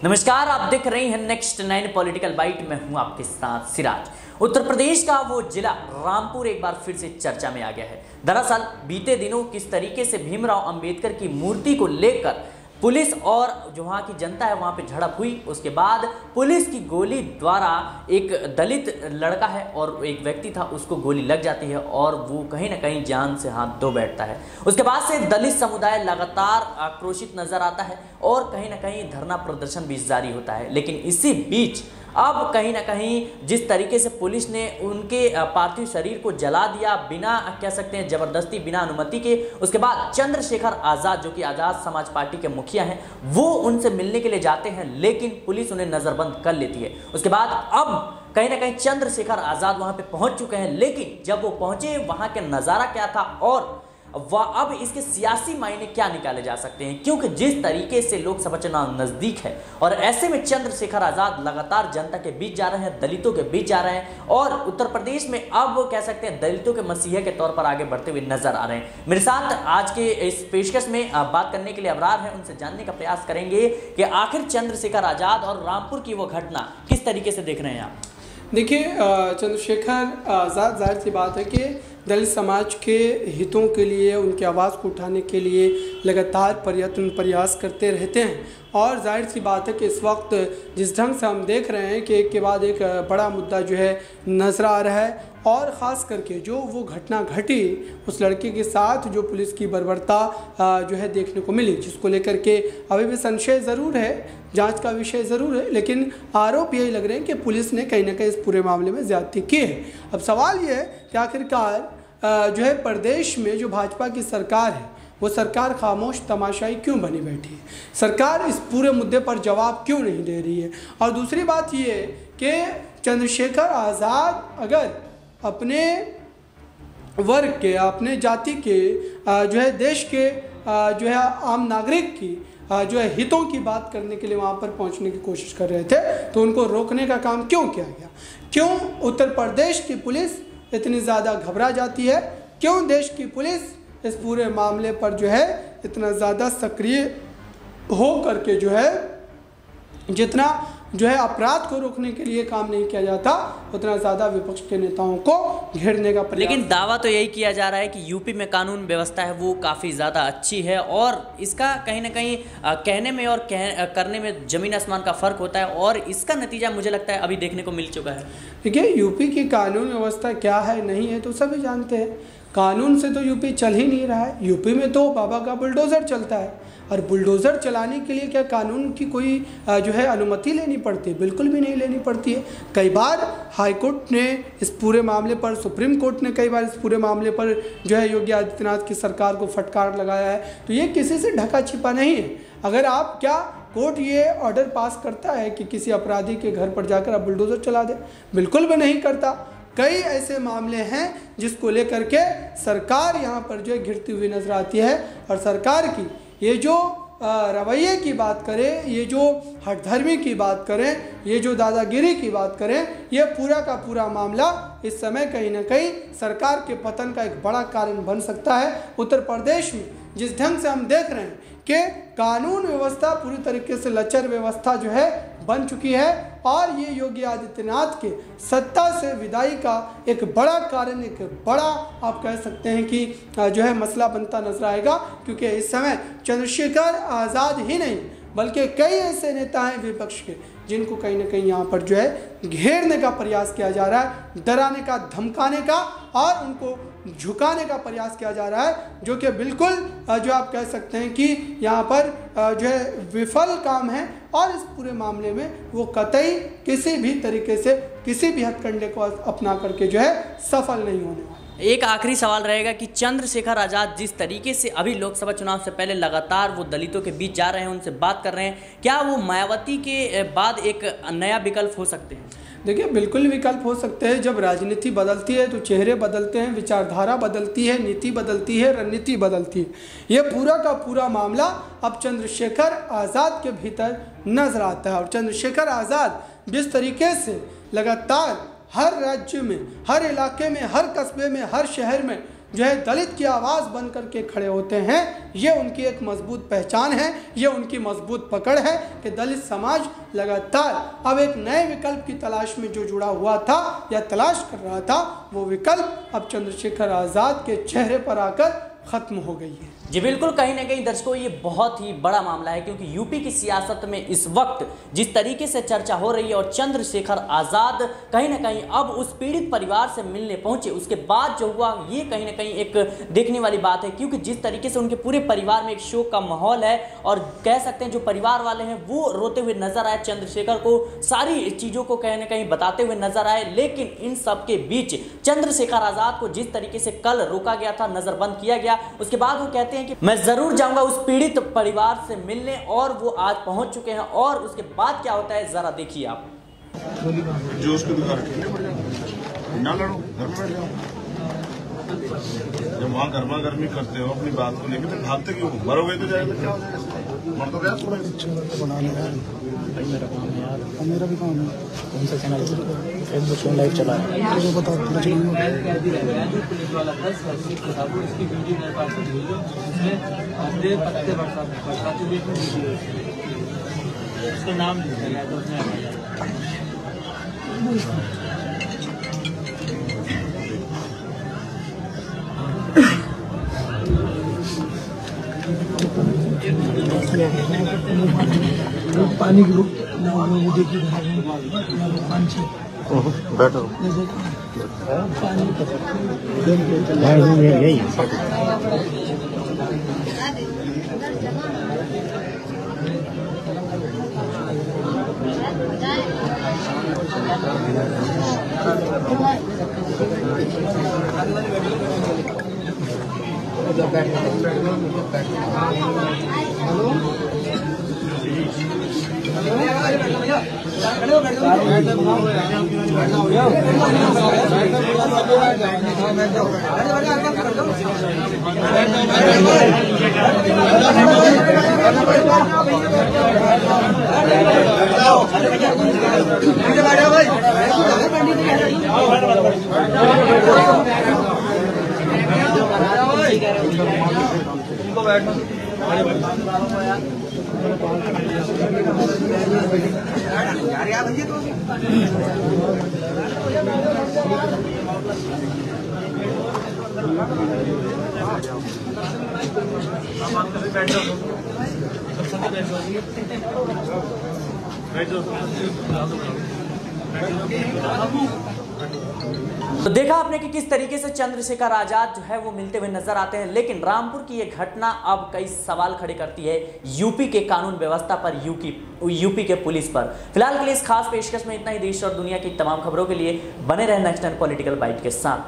नमस्कार, आप देख रहे हैं नेक्स्ट 9 पॉलिटिकल बाइट में हूं आपके साथ सिराज। उत्तर प्रदेश का वो जिला रामपुर एक बार फिर से चर्चा में आ गया है। दरअसल बीते दिनों किस तरीके से भीमराव अंबेडकर की मूर्ति को लेकर पुलिस और जो वहाँ की जनता है वहाँ पे झड़प हुई, उसके बाद पुलिस की गोली द्वारा एक दलित लड़का है और एक व्यक्ति था, उसको गोली लग जाती है और वो कहीं ना कहीं जान से हाथ धो बैठता है। उसके बाद से दलित समुदाय लगातार आक्रोशित नजर आता है और कहीं ना कहीं धरना प्रदर्शन भी जारी होता है। लेकिन इसी बीच अब कहीं ना कहीं जिस तरीके से पुलिस ने उनके पार्थिव शरीर को जला दिया बिना कह सकते हैं जबरदस्ती, बिना अनुमति के, उसके बाद चंद्रशेखर आजाद जो कि आजाद समाज पार्टी के मुखिया हैं वो उनसे मिलने के लिए जाते हैं, लेकिन पुलिस उन्हें नजरबंद कर लेती है। उसके बाद अब कहीं ना कहीं चंद्रशेखर आजाद वहां पे पहुंच चुके हैं, लेकिन जब वो पहुंचे वहां का नजारा क्या था और वह अब इसके सियासी मायने क्या निकाले जा सकते हैं, क्योंकि जिस तरीके से लोकसभा चुनाव नजदीक है और ऐसे में चंद्रशेखर आजाद लगातार जनता के बीच जा रहे हैं, दलितों के बीच जा रहे हैं और उत्तर प्रदेश में अब कह सकते हैं दलितों के मसीहा के तौर पर आगे बढ़ते हुए नजर आ रहे हैं। मेरे साथ आज के इस पेशकश में बात करने के लिए अबरार है, उनसे जानने का प्रयास करेंगे कि आखिर चंद्रशेखर आजाद और रामपुर की वो घटना किस तरीके से देख रहे हैं आप। देखिए, चंद्रशेखर आज़ाद जाहिर सी बात है कि दलित समाज के हितों के लिए, उनकी आवाज़ को उठाने के लिए लगातार प्रयास करते रहते हैं और जाहिर सी बात है कि इस वक्त जिस ढंग से हम देख रहे हैं कि एक के बाद एक बड़ा मुद्दा जो है नजर आ रहा है और ख़ास करके जो वो घटना घटी उस लड़के के साथ, जो पुलिस की बर्बरता जो है देखने को मिली, जिसको लेकर के अभी भी संशय ज़रूर है, जांच का विषय ज़रूर है, लेकिन आरोप यही लग रहे हैं कि पुलिस ने कहीं ना कहीं इस पूरे मामले में ज़्यादती की है। अब सवाल ये है कि आखिरकार जो है प्रदेश में जो भाजपा की सरकार है वो सरकार खामोश तमाशाई क्यों बनी बैठी है, सरकार इस पूरे मुद्दे पर जवाब क्यों नहीं दे रही है। और दूसरी बात ये है कि चंद्रशेखर आज़ाद अगर अपने वर्ग के, अपने जाति के जो है देश के जो है आम नागरिक की जो है हितों की बात करने के लिए वहाँ पर पहुँचने की कोशिश कर रहे थे, तो उनको रोकने का काम क्यों किया गया? क्यों उत्तर प्रदेश की पुलिस इतनी ज़्यादा घबरा जाती है? क्यों देश की पुलिस इस पूरे मामले पर जो है इतना ज़्यादा सक्रिय हो करके जो है जितना जो है अपराध को रोकने के लिए काम नहीं किया जाता, उतना ज़्यादा विपक्ष के नेताओं को घेरने का प्रयास। लेकिन दावा तो यही किया जा रहा है कि यूपी में कानून व्यवस्था है वो काफ़ी ज़्यादा अच्छी है और इसका कहीं ना कहीं कहने में और करने में ज़मीन आसमान का फ़र्क होता है और इसका नतीजा मुझे लगता है अभी देखने को मिल चुका है। देखिए, यूपी की कानून व्यवस्था क्या है नहीं है तो सभी जानते हैं। कानून से तो यूपी चल ही नहीं रहा है। यूपी में तो बाबा का बुलडोज़र चलता है और बुलडोज़र चलाने के लिए क्या कानून की कोई जो है अनुमति लेनी पड़ती है? बिल्कुल भी नहीं लेनी पड़ती है। कई बार हाई कोर्ट ने इस पूरे मामले पर, सुप्रीम कोर्ट ने कई बार इस पूरे मामले पर जो है योगी आदित्यनाथ की सरकार को फटकार लगाया है। तो ये किसी से ढका छिपा नहीं है। अगर आप क्या कोर्ट ये ऑर्डर पास करता है कि किसी अपराधी के घर पर जाकर आप बुलडोज़र चला दें? बिल्कुल भी नहीं करता। कई ऐसे मामले हैं जिसको लेकर के सरकार यहाँ पर जो है घिरती हुई नजर आती है और सरकार की ये जो रवैये की बात करें, ये जो हठधर्मी की बात करें, ये जो दादागिरी की बात करें, ये पूरा का पूरा मामला इस समय कहीं ना कहीं सरकार के पतन का एक बड़ा कारण बन सकता है। उत्तर प्रदेश में जिस ढंग से हम देख रहे हैं कि कानून व्यवस्था पूरी तरीके से लचर व्यवस्था जो है बन चुकी है और ये योगी आदित्यनाथ के सत्ता से विदाई का एक बड़ा कारण, एक बड़ा आप कह सकते हैं कि जो है मसला बनता नजर आएगा, क्योंकि इस समय चंद्रशेखर आज़ाद ही नहीं बल्कि कई ऐसे नेता हैं विपक्ष के जिनको कहीं ना कहीं यहाँ पर जो है घेरने का प्रयास किया जा रहा है, डराने का, धमकाने का और उनको झुकाने का प्रयास किया जा रहा है, जो कि बिल्कुल जो आप कह सकते हैं कि यहाँ पर जो है विफल काम है और इस पूरे मामले में वो कतई किसी भी तरीके से, किसी भी हथकंडे को अपना करके जो है सफल नहीं होने वाला। एक आखिरी सवाल रहेगा कि चंद्रशेखर आजाद जिस तरीके से अभी लोकसभा चुनाव से पहले लगातार वो दलितों के बीच जा रहे हैं, उनसे बात कर रहे हैं, क्या वो मायावती के बाद एक नया विकल्प हो सकते हैं? देखिए, बिल्कुल विकल्प हो सकते हैं। जब राजनीति बदलती है तो चेहरे बदलते हैं, विचारधारा बदलती है, नीति बदलती है, रणनीति बदलती है। ये पूरा का पूरा मामला अब चंद्रशेखर आज़ाद के भीतर नजर आता है और चंद्रशेखर आज़ाद जिस तरीके से लगातार हर राज्य में, हर इलाके में, हर कस्बे में, हर शहर में जो है दलित की आवाज़ बन करके खड़े होते हैं। ये उनकी एक मजबूत पहचान है, ये उनकी मजबूत पकड़ है कि दलित समाज लगातार अब एक नए विकल्प की तलाश में जो जुड़ा हुआ था या तलाश कर रहा था, वो विकल्प अब चंद्रशेखर आज़ाद के चेहरे पर आकर ख़त्म हो गई है। जी बिल्कुल, कहीं ना कहीं दर्शकों ये बहुत ही बड़ा मामला है, क्योंकि यूपी की सियासत में इस वक्त जिस तरीके से चर्चा हो रही है और चंद्रशेखर आज़ाद कहीं ना कहीं अब उस पीड़ित परिवार से मिलने पहुंचे, उसके बाद जो हुआ ये कहीं ना कहीं एक देखने वाली बात है, क्योंकि जिस तरीके से उनके पूरे परिवार में एक शोक का माहौल है और कह सकते हैं जो परिवार वाले हैं वो रोते हुए नजर आए, चंद्रशेखर को सारी चीज़ों को कहीं ना कहीं बताते हुए नजर आए। लेकिन इन सब के बीच चंद्रशेखर आज़ाद को जिस तरीके से कल रोका गया था, नजरबंद किया गया, उसके बाद वो कहते हैं कि मैं जरूर जाऊंगा उस पीड़ित परिवार से मिलने, और वो आज पहुंच चुके हैं। और उसके बाद क्या होता है जरा देखिए आप। जो उसको ना लड़ो, घर में बैठ जाओ। जब वहाँ गर्मा गर्मी करते हो अपनी बात को लेकर तो भागते क्यों? मरोगे तो जाएगा, क्या हो जाएगा? मर तो गया थोड़ा बना लिया। मेरा काम है यार, और मेरा भी काम है। कौन सा चैनल? फेसबुक लाइव चला है। मुझे बता पूरा उसका नाम पानी की बैठो तो देखा आपने कि किस तरीके से चंद्रशेखर आजाद जो है वो मिलते हुए नजर आते हैं। लेकिन रामपुर की ये घटना अब कई सवाल खड़े करती है यूपी के कानून व्यवस्था पर, यूपी के पुलिस पर। फिलहाल के लिए इस खास पेशकश में इतना ही। देश और दुनिया की तमाम खबरों के लिए बने रहे नेक्स्ट टाइम पॉलिटिकल बाइट के साथ।